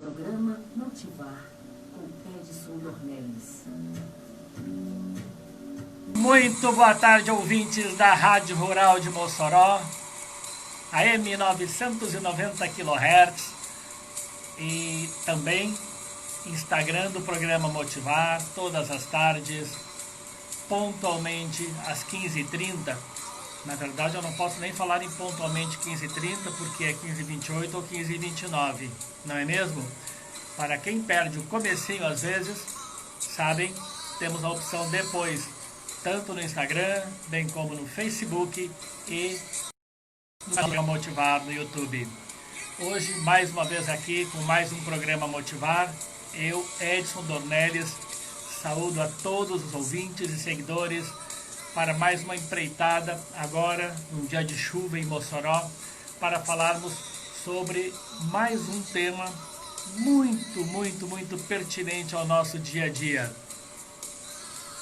Programa Motivar com Edson Dornelles. Muito boa tarde, ouvintes da Rádio Rural de Mossoró, AM 990 kHz e também Instagram do programa Motivar, todas as tardes, pontualmente às 15h30. Na verdade, eu não posso nem falar em pontualmente 15h30, porque é 15h28 ou 15h29, não é mesmo? Para quem perde o comecinho às vezes, sabem, temos a opção depois, tanto no Instagram, bem como no Facebook e no programa Motivar no YouTube. Hoje, mais uma vez aqui, com mais um programa Motivar, eu, Edson Dornelles, saúdo a todos os ouvintes e seguidores para mais uma empreitada, agora, num dia de chuva em Mossoró, para falarmos sobre mais um tema muito pertinente ao nosso dia a dia.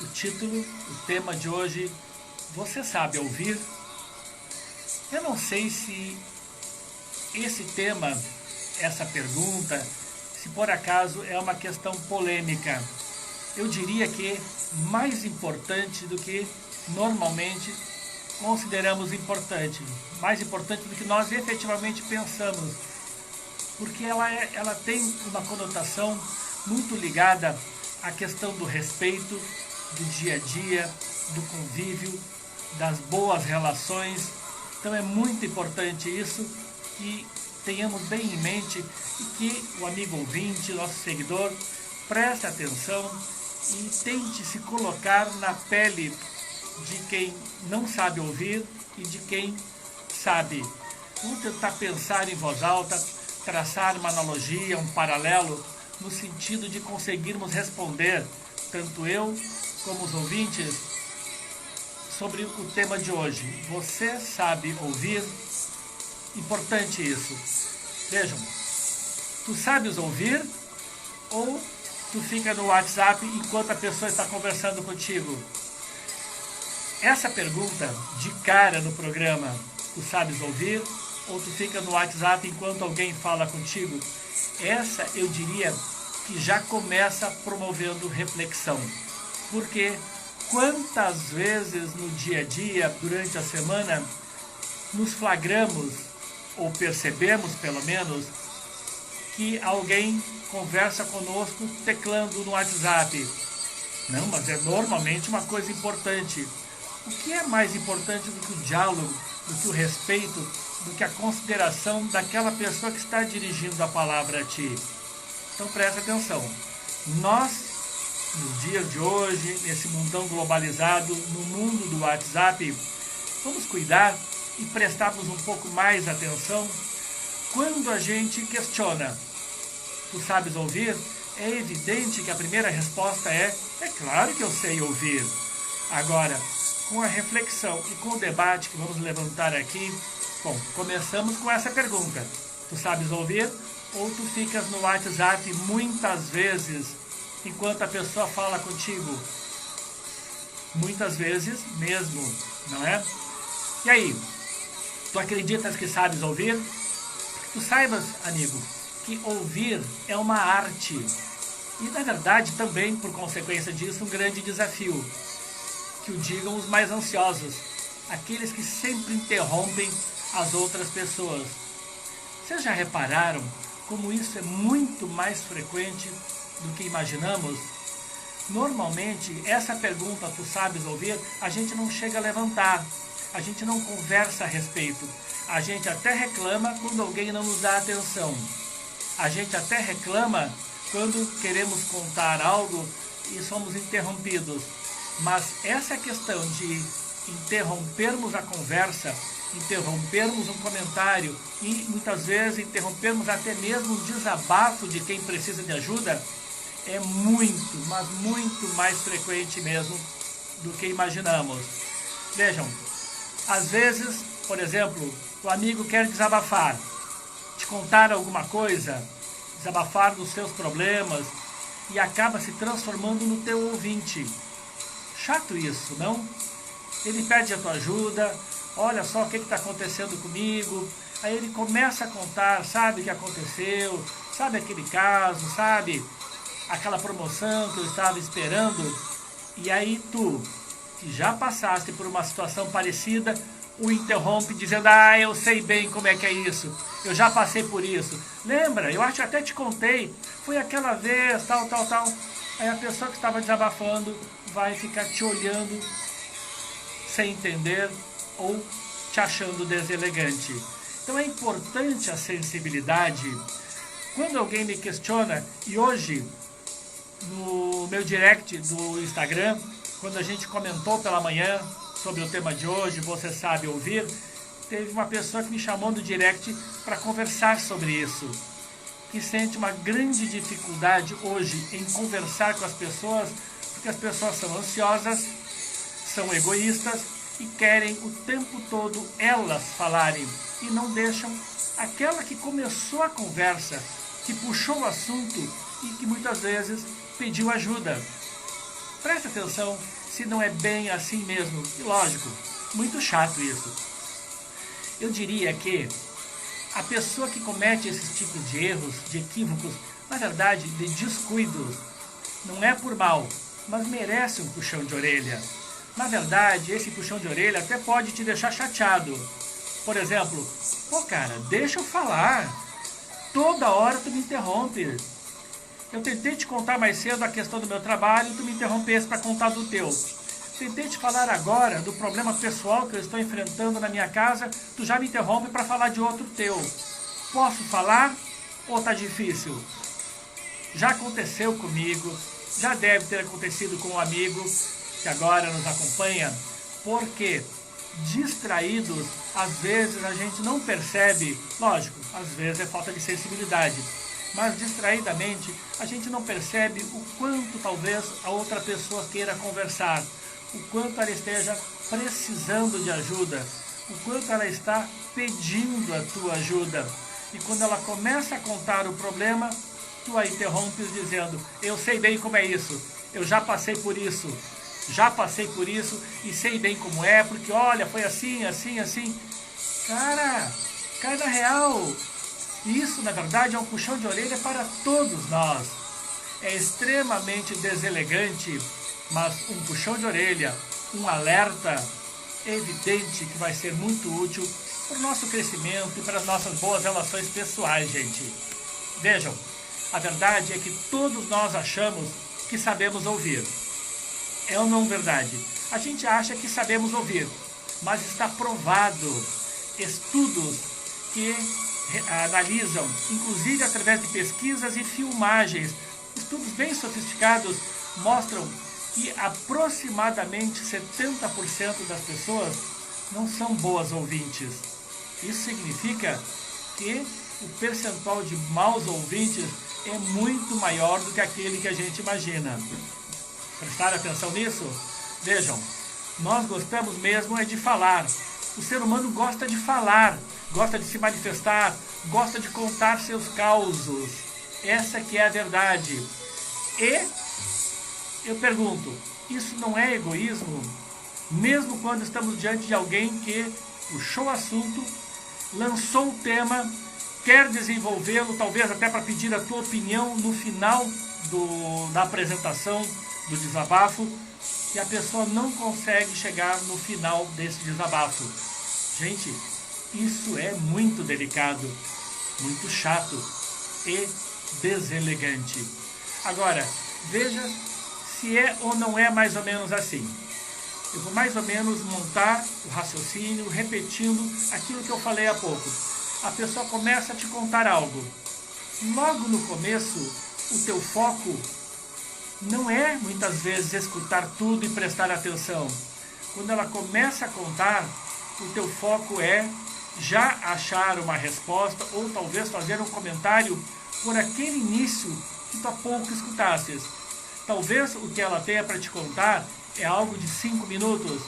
O título, o tema de hoje, você sabe ouvir? Eu não sei se esse tema, essa pergunta, se por acaso é uma questão polêmica. Eu diria que mais importante do que normalmente consideramos importante, mais importante do que nós efetivamente pensamos, porque ela tem uma conotação muito ligada à questão do respeito, do dia a dia, do convívio, das boas relações. Então é muito importante isso, que tenhamos bem em mente e que o amigo ouvinte, nosso seguidor, preste atenção e tente se colocar na pele de quem não sabe ouvir e de quem sabe. Vamos tentar pensar em voz alta, traçar uma analogia, um paralelo, no sentido de conseguirmos responder, tanto eu como os ouvintes, sobre o tema de hoje. Você sabe ouvir? Importante isso. Vejam, tu sabes ouvir ou tu fica no WhatsApp enquanto a pessoa está conversando contigo? Essa pergunta, de cara no programa, tu sabes ouvir ou tu fica no WhatsApp enquanto alguém fala contigo? Essa, eu diria, que já começa promovendo reflexão. Porque quantas vezes no dia a dia, durante a semana, nos flagramos, ou percebemos pelo menos, que alguém conversa conosco teclando no WhatsApp? Não, mas é normalmente uma coisa importante. O que é mais importante do que o diálogo, do que o respeito, do que a consideração daquela pessoa que está dirigindo a palavra a ti? Então presta atenção. Nós, nos dias de hoje, nesse mundão globalizado, no mundo do WhatsApp, vamos cuidar e prestarmos um pouco mais atenção quando a gente questiona. Tu sabes ouvir? É evidente que a primeira resposta é claro que eu sei ouvir. Agora, com a reflexão e com o debate que vamos levantar aqui, bom, começamos com essa pergunta. Tu sabes ouvir ou tu ficas no WhatsApp muitas vezes enquanto a pessoa fala contigo? Muitas vezes mesmo, não é? E aí, tu acreditas que sabes ouvir? Tu saibas, amigo, que ouvir é uma arte e, na verdade, também, por consequência disso, um grande desafio. Que o digam os mais ansiosos, aqueles que sempre interrompem as outras pessoas. Vocês já repararam como isso é muito mais frequente do que imaginamos? Normalmente, essa pergunta, tu sabes ouvir, a gente não chega a levantar, a gente não conversa a respeito, a gente até reclama quando alguém não nos dá atenção, a gente até reclama quando queremos contar algo e somos interrompidos. Mas essa questão de interrompermos a conversa, interrompermos um comentário e muitas vezes interrompermos até mesmo um desabafo de quem precisa de ajuda, é muito, mas muito mais frequente mesmo do que imaginamos. Vejam, às vezes, por exemplo, o amigo quer desabafar, te contar alguma coisa, desabafar dos seus problemas e acaba se transformando no teu ouvinte. Chato isso, não? Ele pede a tua ajuda, olha só o que está acontecendo comigo, aí ele começa a contar, sabe o que aconteceu, sabe aquele caso, sabe aquela promoção que eu estava esperando? E aí tu, que já passaste por uma situação parecida, o interrompe dizendo, eu sei bem como é que é isso, eu já passei por isso. Lembra? Eu acho que até te contei, foi aquela vez, tal. Aí a pessoa que estava desabafando vai ficar te olhando sem entender ou te achando deselegante. Então é importante a sensibilidade. Quando alguém me questiona, e hoje no meu direct do Instagram, quando a gente comentou pela manhã sobre o tema de hoje, Você Sabe Ouvir, teve uma pessoa que me chamou no direct para conversar sobre isso, que sente uma grande dificuldade hoje em conversar com as pessoas, porque as pessoas são ansiosas, são egoístas e querem o tempo todo elas falarem e não deixam aquela que começou a conversa, que puxou o assunto e que muitas vezes pediu ajuda. Preste atenção se não é bem assim mesmo. E lógico, muito chato isso. Eu diria que a pessoa que comete esses tipos de erros, de equívocos, na verdade, de descuidos, não é por mal, mas merece um puxão de orelha. Na verdade, esse puxão de orelha até pode te deixar chateado. Por exemplo, cara, deixa eu falar. Toda hora tu me interrompe. Eu tentei te contar mais cedo a questão do meu trabalho e tu me interrompesse para contar do teu. Tentei te falar agora do problema pessoal que eu estou enfrentando na minha casa, tu já me interrompe para falar de outro teu. Posso falar ou tá difícil? Já aconteceu comigo, já deve ter acontecido com um amigo que agora nos acompanha, porque distraídos, às vezes a gente não percebe, lógico, às vezes é falta de sensibilidade, mas distraidamente a gente não percebe o quanto talvez a outra pessoa queira conversar, o quanto ela esteja precisando de ajuda, o quanto ela está pedindo a tua ajuda. E quando ela começa a contar o problema, tu a interrompes dizendo, eu sei bem como é isso, eu já passei por isso e sei bem como é, porque olha, foi assim. Cara, cai na real. Isso, na verdade, é um puxão de orelha para todos nós. É extremamente deselegante, mas um puxão de orelha, um alerta evidente que vai ser muito útil para o nosso crescimento e para as nossas boas relações pessoais, gente. Vejam, a verdade é que todos nós achamos que sabemos ouvir. É ou não verdade? A gente acha que sabemos ouvir, mas está provado. Estudos que analisam, inclusive através de pesquisas e filmagens, estudos bem sofisticados mostram que aproximadamente 70% das pessoas não são boas ouvintes. Isso significa que o percentual de maus ouvintes é muito maior do que aquele que a gente imagina. Prestaram atenção nisso? Vejam, nós gostamos mesmo é de falar. O ser humano gosta de falar, gosta de se manifestar, gosta de contar seus causos. Essa que é a verdade. E eu pergunto, isso não é egoísmo? Mesmo quando estamos diante de alguém que puxou o assunto, lançou o tema, quer desenvolvê-lo, talvez até para pedir a tua opinião no final da apresentação, do desabafo, e a pessoa não consegue chegar no final desse desabafo. Gente, isso é muito delicado, muito chato e deselegante. Agora, veja se é ou não é mais ou menos assim. Eu vou mais ou menos montar o raciocínio, repetindo aquilo que eu falei há pouco. A pessoa começa a te contar algo. Logo no começo, o teu foco não é, muitas vezes, escutar tudo e prestar atenção. Quando ela começa a contar, o teu foco é já achar uma resposta ou talvez fazer um comentário por aquele início que tu há pouco escutasses. Talvez o que ela tenha para te contar é algo de 5 minutos.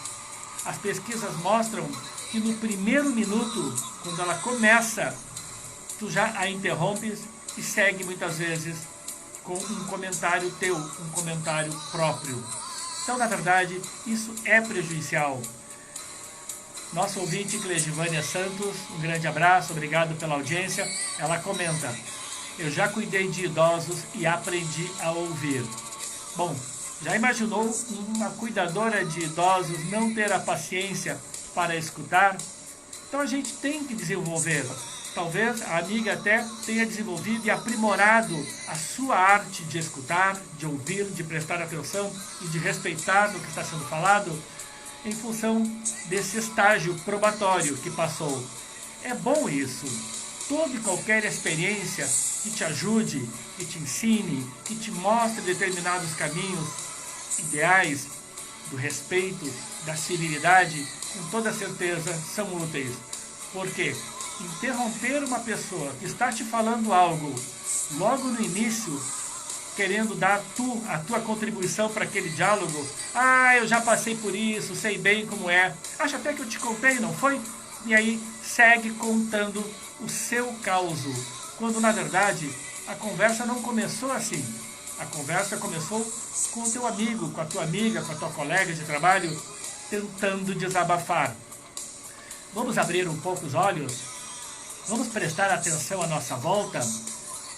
As pesquisas mostram que no primeiro minuto, quando ela começa, tu já a interrompes e segue muitas vezes com um comentário teu, um comentário próprio. Então, na verdade, isso é prejudicial. Nosso ouvinte, Cleivânia Santos, um grande abraço, obrigado pela audiência. Ela comenta, Eu já cuidei de idosos e aprendi a ouvir. Bom, já imaginou uma cuidadora de idosos não ter a paciência para escutar? Então a gente tem que desenvolver. Talvez a amiga até tenha desenvolvido e aprimorado a sua arte de escutar, de ouvir, de prestar atenção e de respeitar o que está sendo falado em função desse estágio probatório que passou. É bom isso. Toda e qualquer experiência que te ajude, que te ensine, que te mostre determinados caminhos ideais do respeito, da civilidade, com toda certeza são úteis. Porque interromper uma pessoa que está te falando algo logo no início, querendo dar a tua contribuição para aquele diálogo, eu já passei por isso, sei bem como é, acho até que eu te contei, não foi? E aí segue contando o seu causo, quando na verdade a conversa não começou assim. A conversa começou com o teu amigo, com a tua amiga, com a tua colega de trabalho, tentando desabafar. Vamos abrir um pouco os olhos? Vamos prestar atenção à nossa volta?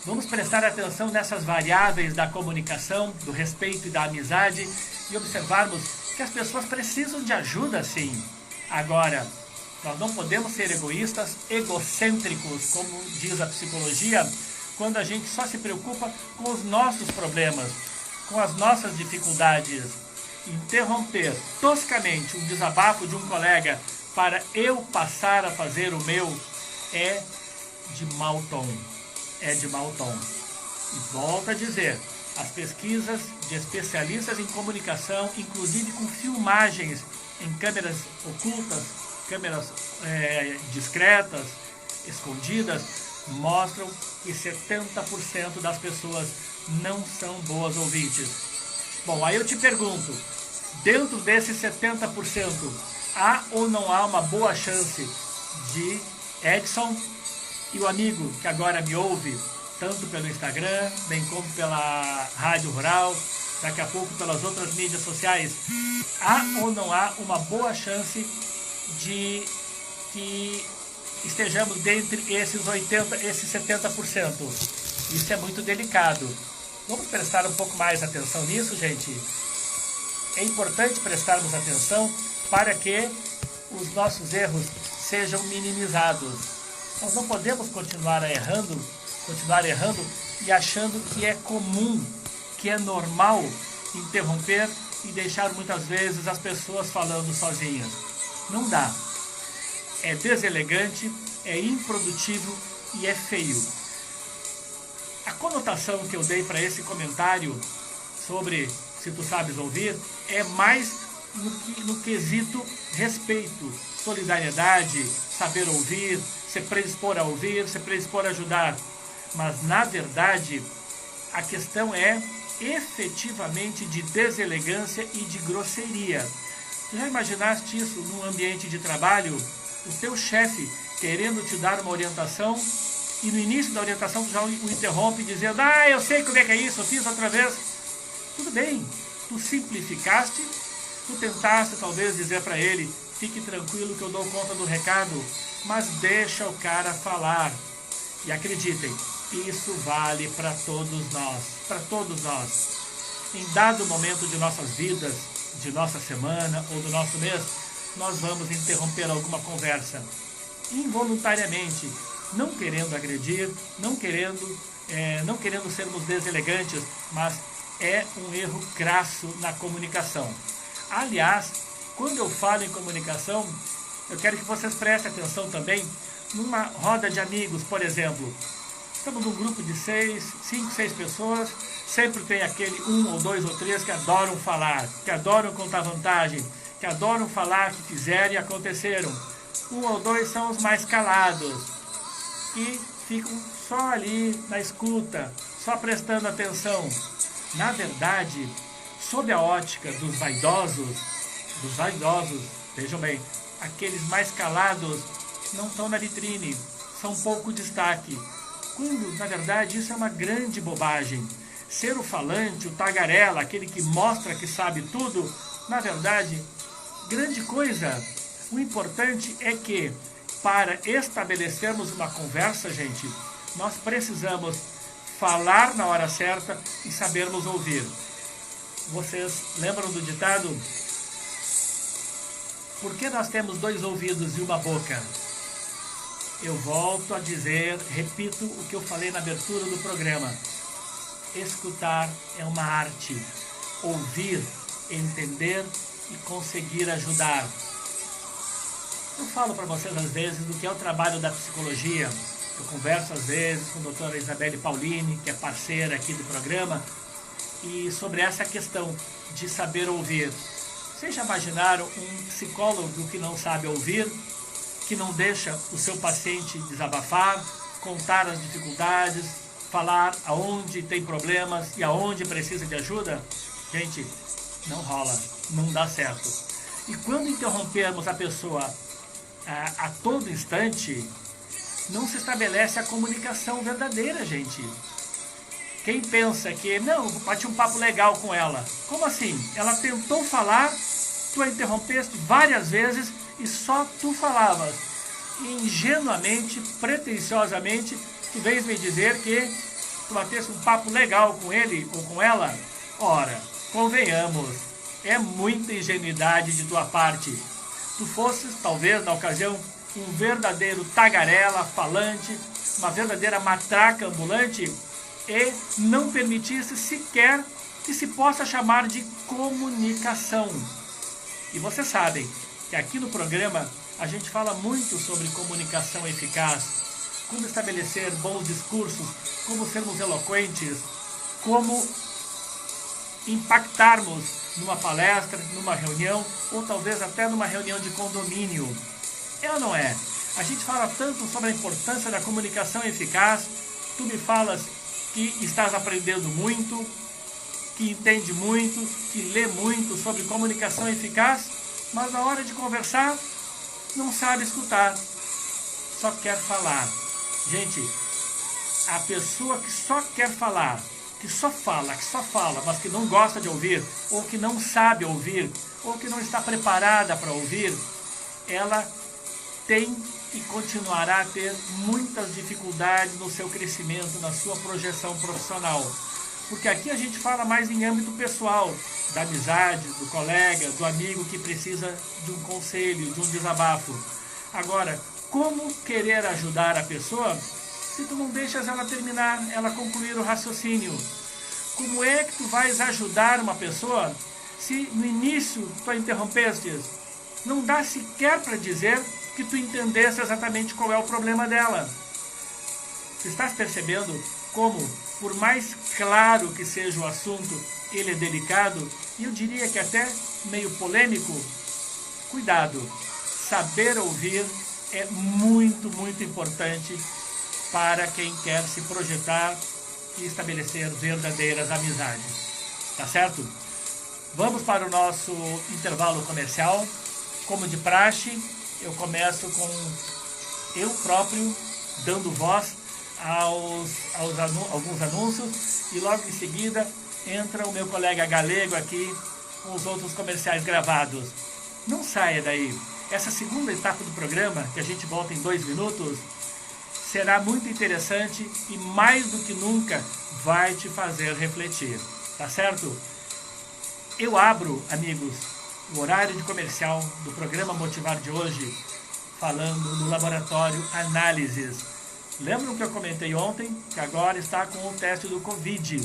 Vamos prestar atenção nessas variáveis da comunicação, do respeito e da amizade e observarmos que as pessoas precisam de ajuda, sim. Agora, nós não podemos ser egoístas, egocêntricos, como diz a psicologia, quando a gente só se preocupa com os nossos problemas, com as nossas dificuldades. Interromper toscamente um desabafo de um colega para eu passar a fazer o meu é de mau tom. É de mau tom. E volto a dizer, as pesquisas de especialistas em comunicação, inclusive com filmagens em câmeras ocultas, câmeras discretas, escondidas, mostram que 70% das pessoas não são boas ouvintes. Bom, aí eu te pergunto, dentro desses 70%, há ou não há uma boa chance de Edson e o amigo que agora me ouve, tanto pelo Instagram, bem como pela Rádio Rural, daqui a pouco pelas outras mídias sociais, há ou não há uma boa chance de que estejamos dentre esses 70%? Isso é muito delicado. Vamos prestar um pouco mais atenção nisso, gente? É importante prestarmos atenção para que os nossos erros sejam minimizados. Nós não podemos continuar errando e achando que é comum, que é normal interromper e deixar muitas vezes as pessoas falando sozinhas. Não dá. É deselegante, é improdutivo e é feio. A conotação que eu dei para esse comentário sobre se tu sabes ouvir é mais no quesito respeito, solidariedade, saber ouvir, se predispor a ouvir, se predispor a ajudar. Mas, na verdade, a questão é efetivamente de deselegância e de grosseria. Já imaginaste isso num ambiente de trabalho? O teu chefe querendo te dar uma orientação e no início da orientação tu já o interrompe dizendo: eu sei como é que é isso, eu fiz outra vez. Tudo bem, tu simplificaste, tu tentaste talvez dizer para ele: fique tranquilo que eu dou conta do recado, mas deixa o cara falar. E acreditem, isso vale para todos nós. Em dado momento de nossas vidas, de nossa semana ou do nosso mês, nós vamos interromper alguma conversa involuntariamente, não querendo agredir, não querendo sermos deselegantes, mas é um erro crasso na comunicação. Aliás, quando eu falo em comunicação, eu quero que vocês prestem atenção também numa roda de amigos, por exemplo. Estamos num grupo de 5, 6 pessoas, sempre tem aquele 1 ou 2 ou 3 que adoram falar, que adoram contar vantagem, que adoram falar que fizeram e aconteceram. 1 ou 2 são os mais calados, que ficam só ali na escuta, só prestando atenção. Na verdade, sob a ótica dos vaidosos, vejam bem, aqueles mais calados não estão na vitrine, são pouco destaque. Quando, na verdade, isso é uma grande bobagem. Ser o falante, o tagarela, aquele que mostra que sabe tudo, na verdade, grande coisa. O importante é que, para estabelecermos uma conversa, gente, nós precisamos falar na hora certa e sabermos ouvir. Vocês lembram do ditado? Por que nós temos 2 ouvidos e uma boca? Eu volto a dizer, repito o que eu falei na abertura do programa. Escutar é uma arte. Ouvir, entender e conseguir ajudar. Eu falo para vocês às vezes do que é o trabalho da psicologia. Eu converso às vezes com a doutora Isabelle Paulini, que é parceira aqui do programa, e sobre essa questão de saber ouvir. Vocês já imaginaram um psicólogo que não sabe ouvir, que não deixa o seu paciente desabafar, contar as dificuldades, falar aonde tem problemas e aonde precisa de ajuda? Gente, não rola, não dá certo. E quando interrompermos a pessoa a todo instante, não se estabelece a comunicação verdadeira, gente. Quem pensa que, não, bati um papo legal com ela. Como assim? Ela tentou falar, tu a interrompeste várias vezes e só tu falavas. E ingenuamente, pretensiosamente, tu vens me dizer que tu bateste um papo legal com ele ou com ela? Ora, convenhamos, é muita ingenuidade de tua parte. Tu fosses, talvez, na ocasião, um verdadeiro tagarela falante, uma verdadeira matraca ambulante, e não permitisse sequer que se possa chamar de comunicação. E vocês sabem que aqui no programa a gente fala muito sobre comunicação eficaz, como estabelecer bons discursos, como sermos eloquentes, como impactarmos numa palestra, numa reunião, ou talvez até numa reunião de condomínio. É ou não é? A gente fala tanto sobre a importância da comunicação eficaz, tu me falas que estás aprendendo muito, que entende muito, que lê muito sobre comunicação eficaz, mas na hora de conversar não sabe escutar, só quer falar. Gente, a pessoa que só quer falar, que só fala, mas que não gosta de ouvir, ou que não sabe ouvir, ou que não está preparada para ouvir, ela tem e continuará a ter muitas dificuldades no seu crescimento, na sua projeção profissional. Porque aqui a gente fala mais em âmbito pessoal, da amizade, do colega, do amigo que precisa de um conselho, de um desabafo. Agora, como querer ajudar a pessoa se tu não deixas ela terminar, ela concluir o raciocínio? Como é que tu vais ajudar uma pessoa se no início tu a interrompestes? Não dá sequer para dizer que tu entendesse exatamente qual é o problema dela. Tu estás percebendo como, por mais claro que seja o assunto, ele é delicado, e eu diria que até meio polêmico? Cuidado, saber ouvir é muito, muito importante para quem quer se projetar e estabelecer verdadeiras amizades. Tá certo? Vamos para o nosso intervalo comercial. Como de praxe, eu começo com eu próprio dando voz alguns anúncios, e logo em seguida entra o meu colega galego aqui com os outros comerciais gravados. Não saia daí. Essa segunda etapa do programa, que a gente volta em 2 minutos, será muito interessante e mais do que nunca vai te fazer refletir. Tá certo? Eu abro, amigos, o horário de comercial do programa Motivar de hoje, falando do laboratório Análises. Lembram que eu comentei ontem que agora está com o teste do Covid,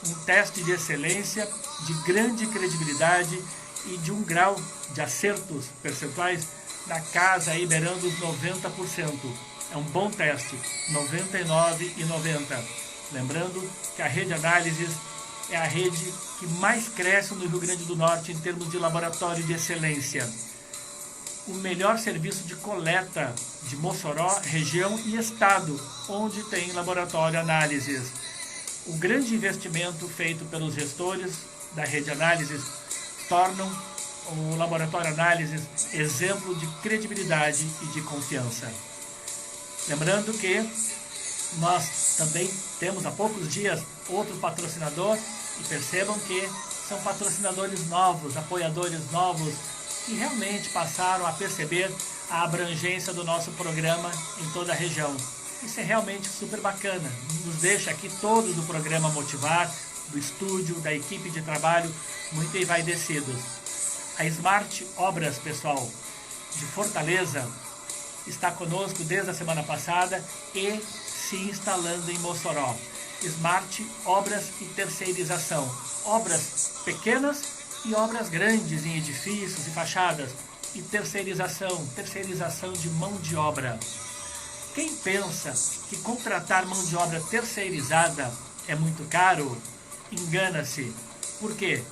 um teste de excelência, de grande credibilidade e de um grau de acertos percentuais na casa aí beirando os 90%. É um bom teste, 99,90. Lembrando que a rede Análises é a rede que mais cresce no Rio Grande do Norte em termos de laboratório de excelência. O melhor serviço de coleta de Mossoró, região e estado, onde tem laboratório Análises. O grande investimento feito pelos gestores da rede Análises tornam o laboratório Análises exemplo de credibilidade e de confiança. Lembrando que nós também temos há poucos dias outro patrocinador, e percebam que são patrocinadores novos, apoiadores novos, que realmente passaram a perceber a abrangência do nosso programa em toda a região. Isso é realmente super bacana. Nos deixa aqui todos do programa Motivar, do estúdio, da equipe de trabalho, muito envaidecidos. A Smart Obras, pessoal, de Fortaleza, está conosco desde a semana passada e se instalando em Mossoró. Smart Obras e Terceirização. Obras pequenas e obras grandes em edifícios e fachadas. E terceirização de mão de obra. Quem pensa que contratar mão de obra terceirizada é muito caro, engana-se. Por quê?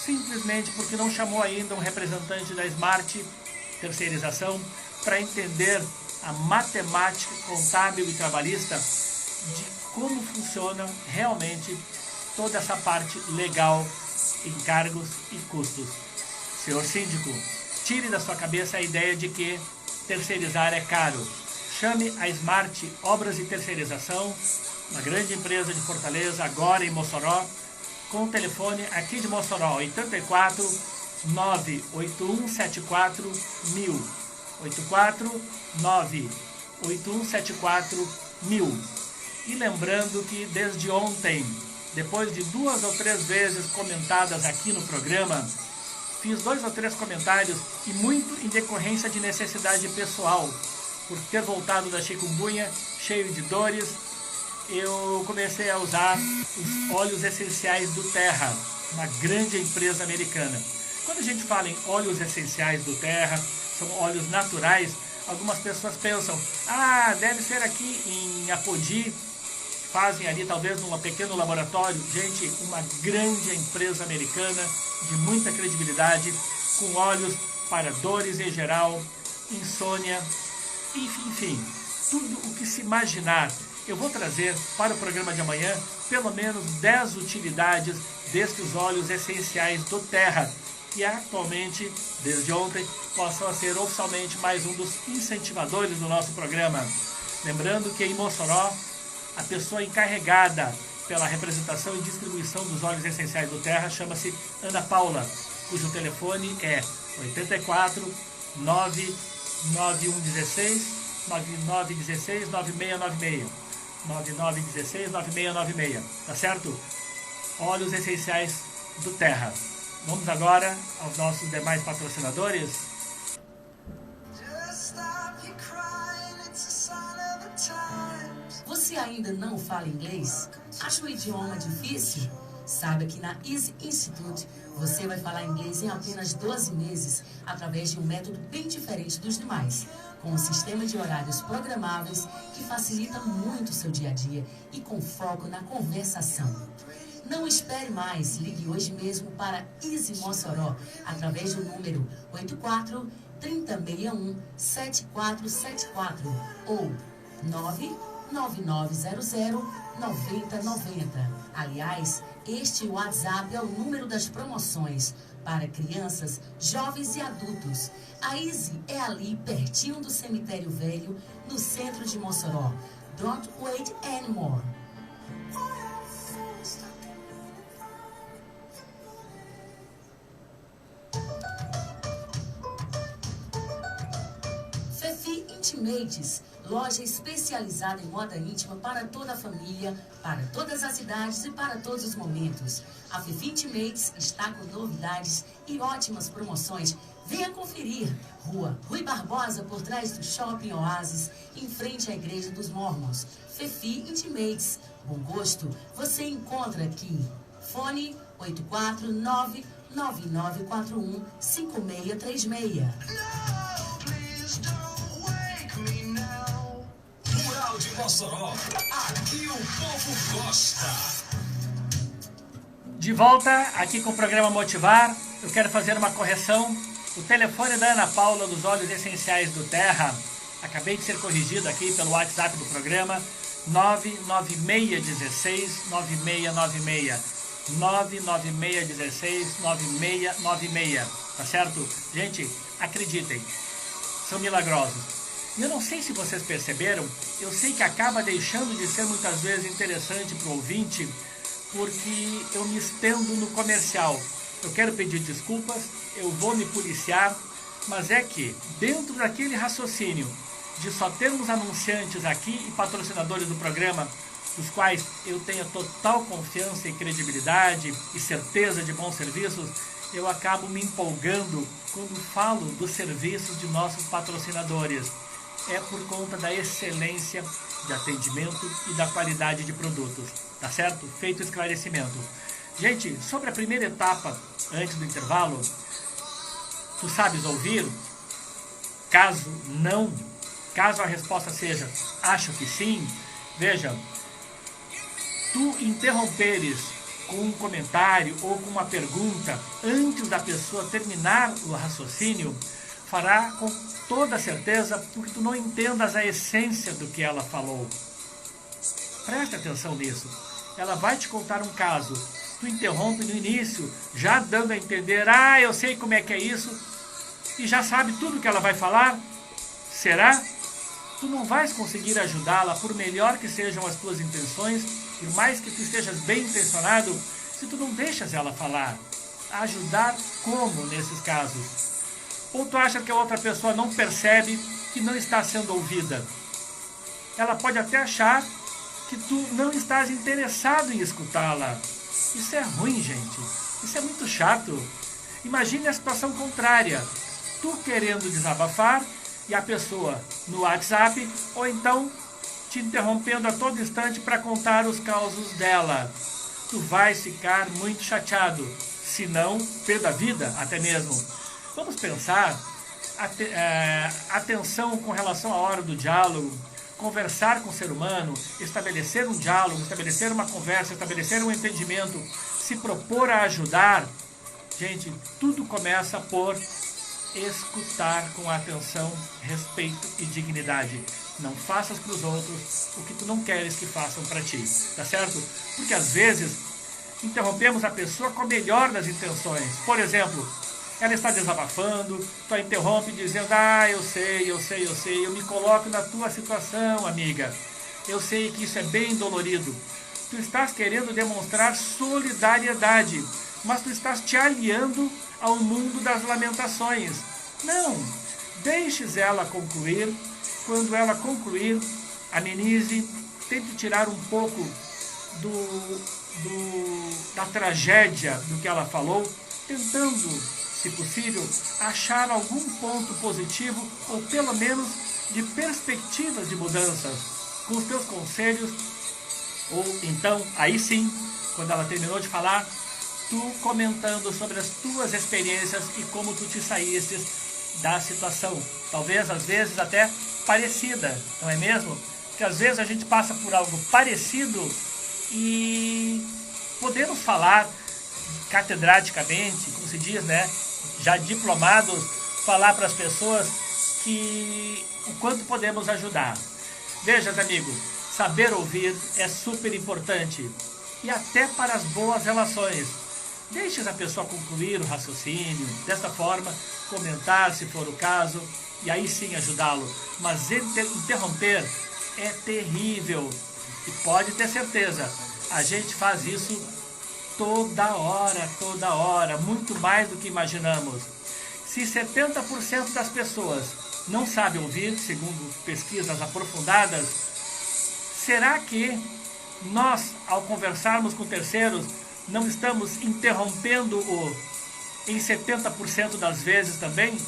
Simplesmente porque não chamou ainda um representante da Smart Terceirização para entender a matemática contábil e trabalhista de como funciona realmente toda essa parte legal, encargos e custos. Senhor síndico, tire da sua cabeça a ideia de que terceirizar é caro. Chame a Smart Obras e Terceirização, uma grande empresa de Fortaleza, agora em Mossoró, com o telefone aqui de Mossoró, 84 98174 1000. 84 98174 1000. E lembrando que desde ontem, depois de 2 ou 3 vezes comentadas aqui no programa, fiz 2 ou 3 comentários e muito em decorrência de necessidade pessoal. Por ter voltado da chikungunya, cheio de dores, eu comecei a usar os óleos essenciais do Terra, uma grande empresa americana. Quando a gente fala em óleos essenciais do Terra, são óleos naturais, algumas pessoas pensam, deve ser aqui em Apodi, fazem ali talvez num pequeno laboratório. Gente, uma grande empresa americana, de muita credibilidade, com óleos para dores em geral, insônia, enfim, tudo o que se imaginar. Eu vou trazer para o programa de amanhã pelo menos 10 utilidades destes óleos essenciais do Terra, que atualmente, desde ontem, possam ser oficialmente mais um dos incentivadores do nosso programa. Lembrando que em Mossoró, a pessoa encarregada pela representação e distribuição dos óleos essenciais do Terra chama-se Ana Paula, cujo telefone é 84 99116 9916 9696. 9916 9696, tá certo? Óleos essenciais do Terra. Vamos agora aos nossos demais patrocinadores. Você ainda não fala inglês? Acha o idioma difícil? Saiba que na Easy Institute você vai falar inglês em apenas 12 meses através de um método bem diferente dos demais, com um sistema de horários programáveis que facilita muito o seu dia a dia e com foco na conversação. Não espere mais, ligue hoje mesmo para Easy Mossoró através do número 84 3061 7474 ou 99900 9090. Aliás, este WhatsApp é o número das promoções para crianças, jovens e adultos. A Easy é ali, pertinho do Cemitério Velho, no centro de Mossoró. Don't wait anymore. Fefi Intimates, loja especializada em moda íntima para toda a família, para todas as idades e para todos os momentos. A Fefi Intimates está com novidades e ótimas promoções. Venha conferir. Rua Rui Barbosa, por trás do Shopping Oasis, em frente à Igreja dos Mormons. Fefi Intimates. Bom gosto você encontra aqui. Fone 849-9941-5636. Rural de Mossoró, aqui o povo gosta. De volta aqui com o programa Motivar, eu quero fazer uma correção. O telefone da Ana Paula dos óleos essenciais do Terra, acabei de ser corrigido aqui pelo WhatsApp do programa, 99616 9696. 99616 9696, tá certo? Gente, acreditem, são milagrosos. E eu não sei se vocês perceberam, eu sei que acaba deixando de ser muitas vezes interessante para o ouvinte, porque eu me estendo no comercial. Eu quero pedir desculpas, eu vou me policiar, mas é que, dentro daquele raciocínio de só termos anunciantes aqui e patrocinadores do programa, dos quais eu tenho total confiança e credibilidade e certeza de bons serviços, eu acabo me empolgando quando falo dos serviços de nossos patrocinadores. É por conta da excelência de atendimento e da qualidade de produtos, tá certo? Feito o esclarecimento. Gente, sobre a primeira etapa, antes do intervalo, tu sabes ouvir? Caso não, caso a resposta seja acho que sim, veja, tu interromperes com um comentário ou com uma pergunta antes da pessoa terminar o raciocínio, fará com toda certeza porque tu não entendas a essência do que ela falou. Preste atenção nisso. Ela vai te contar um caso. Tu interrompe no início, já dando a entender, eu sei como é que é isso, e já sabe tudo que ela vai falar? Será? Tu não vais conseguir ajudá-la, por melhor que sejam as tuas intenções, por mais que tu estejas bem intencionado, se tu não deixas ela falar. Ajudar como nesses casos? Ou tu acha que a outra pessoa não percebe que não está sendo ouvida? Ela pode até achar que tu não estás interessado em escutá-la. Isso é ruim, gente. Isso é muito chato. Imagine a situação contrária. Tu querendo desabafar e a pessoa no WhatsApp, ou então te interrompendo a todo instante para contar os causos dela. Tu vais ficar muito chateado, se não, pé da vida até mesmo. Vamos pensar, atenção com relação à hora do diálogo, conversar com o ser humano, estabelecer um diálogo, estabelecer uma conversa, estabelecer um entendimento, se propor a ajudar. Gente, tudo começa por escutar com atenção, respeito e dignidade. Não faças para os outros o que tu não queres que façam para ti, tá certo? Porque às vezes interrompemos a pessoa com a melhor das intenções. Por exemplo, ela está desabafando, tu a interrompe dizendo, eu sei, eu me coloco na tua situação, amiga. Eu sei que isso é bem dolorido. Tu estás querendo demonstrar solidariedade, mas tu estás te aliando ao mundo das lamentações. Não, deixes ela concluir. Quando ela concluir, amenize, tente tirar um pouco da tragédia do que ela falou, tentando, se possível, achar algum ponto positivo ou pelo menos de perspectivas de mudanças com os teus conselhos. Ou então, aí sim, quando ela terminou de falar, tu comentando sobre as tuas experiências e como tu te saíste da situação. Talvez, às vezes, até parecida, não é mesmo? Porque às vezes a gente passa por algo parecido e podemos falar catedraticamente, como se diz, né? Já diplomados, falar para as pessoas que o quanto podemos ajudar. Veja, amigos, saber ouvir é super importante e até para as boas relações. Deixe a pessoa concluir o raciocínio, desta forma, comentar se for o caso, e aí sim ajudá-lo. Mas interromper é terrível. E pode ter certeza, a gente faz isso toda hora, muito mais do que imaginamos. Se 70% das pessoas não sabem ouvir, segundo pesquisas aprofundadas, será que nós, ao conversarmos com terceiros, não estamos interrompendo-o em 70% das vezes também?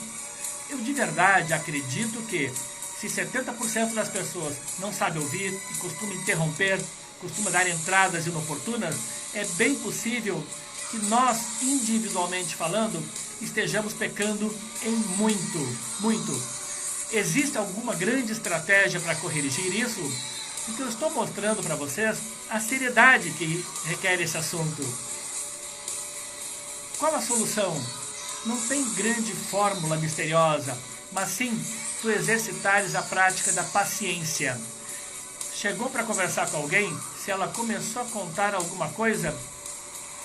Eu de verdade acredito que se 70% das pessoas não sabem ouvir e costumam interromper, costumam dar entradas inoportunas, é bem possível que nós, individualmente falando, estejamos pecando em muito. Existe alguma grande estratégia para corrigir isso? Porque eu estou mostrando para vocês a seriedade que requer esse assunto. Qual a solução? Não tem grande fórmula misteriosa, mas sim tu exercitares a prática da paciência. Chegou para conversar com alguém, se ela começou a contar alguma coisa,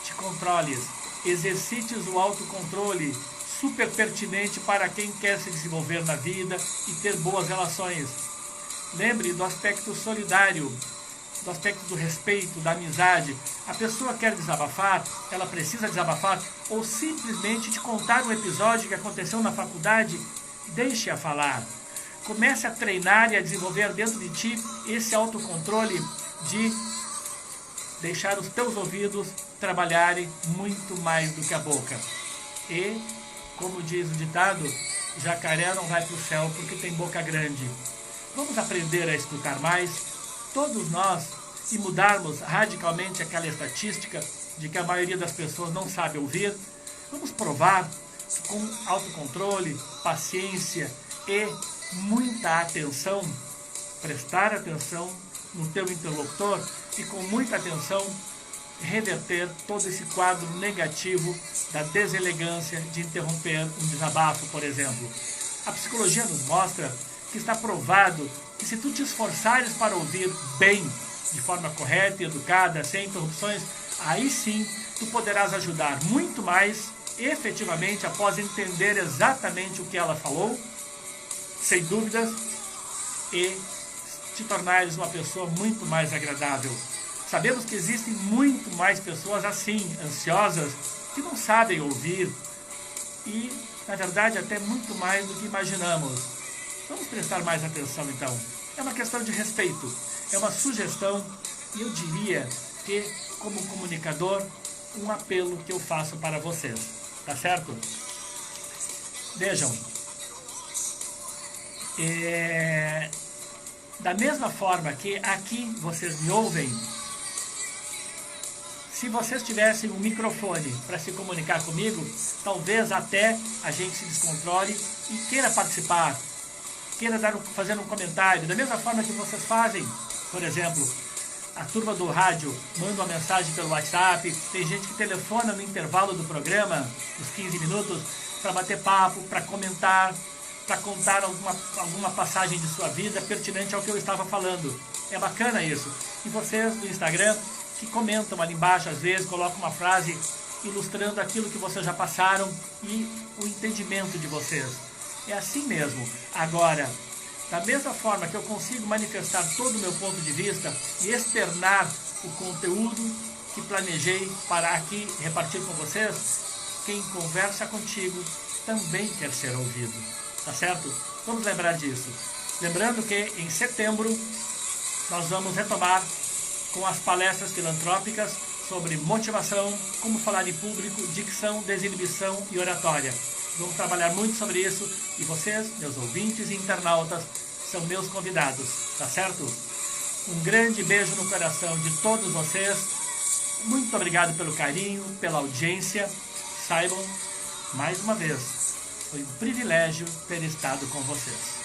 te controles, exercites o autocontrole, super pertinente para quem quer se desenvolver na vida e ter boas relações. Lembre do aspecto solidário, do aspecto do respeito, da amizade. A pessoa quer desabafar, ela precisa desabafar, ou simplesmente te contar um episódio que aconteceu na faculdade, deixe-a falar. Comece a treinar e a desenvolver dentro de ti esse autocontrole de deixar os teus ouvidos trabalharem muito mais do que a boca. E, como diz o ditado, jacaré não vai para o céu porque tem boca grande. Vamos aprender a escutar mais, todos nós, e mudarmos radicalmente aquela estatística de que a maioria das pessoas não sabe ouvir. Vamos provar que com autocontrole, paciência e muita atenção, prestar atenção no teu interlocutor e com muita atenção reverter todo esse quadro negativo da deselegância de interromper um desabafo, por exemplo. A psicologia nos mostra que está provado que se tu te esforçares para ouvir bem, de forma correta e educada, sem interrupções, aí sim tu poderás ajudar muito mais efetivamente após entender exatamente o que ela falou, sem dúvidas, e te tornares uma pessoa muito mais agradável. Sabemos que existem muito mais pessoas assim, ansiosas, que não sabem ouvir e, na verdade, até muito mais do que imaginamos. Vamos prestar mais atenção, então. É uma questão de respeito, é uma sugestão e eu diria que, como comunicador, um apelo que eu faço para vocês. Tá certo? Vejam, da mesma forma que aqui vocês me ouvem, se vocês tivessem um microfone para se comunicar comigo, talvez até a gente se descontrole e queira participar, queira fazer um comentário, da mesma forma que vocês fazem. Por exemplo, a turma do rádio manda uma mensagem pelo WhatsApp, tem gente que telefona no intervalo do programa, os 15 minutos, para bater papo, para comentar, para contar alguma passagem de sua vida pertinente ao que eu estava falando. É bacana isso. E vocês no Instagram, que comentam ali embaixo, às vezes, colocam uma frase ilustrando aquilo que vocês já passaram e o entendimento de vocês. É assim mesmo. Agora, da mesma forma que eu consigo manifestar todo o meu ponto de vista e externar o conteúdo que planejei para aqui repartir com vocês, quem conversa contigo também quer ser ouvido. Tá certo? Vamos lembrar disso. Lembrando que em setembro nós vamos retomar com as palestras filantrópicas sobre motivação, como falar em público, dicção, desinibição e oratória. Vamos trabalhar muito sobre isso e vocês, meus ouvintes e internautas, são meus convidados, tá certo? Um grande beijo no coração de todos vocês. Muito obrigado pelo carinho, pela audiência. Saibam, mais uma vez, foi um privilégio ter estado com vocês.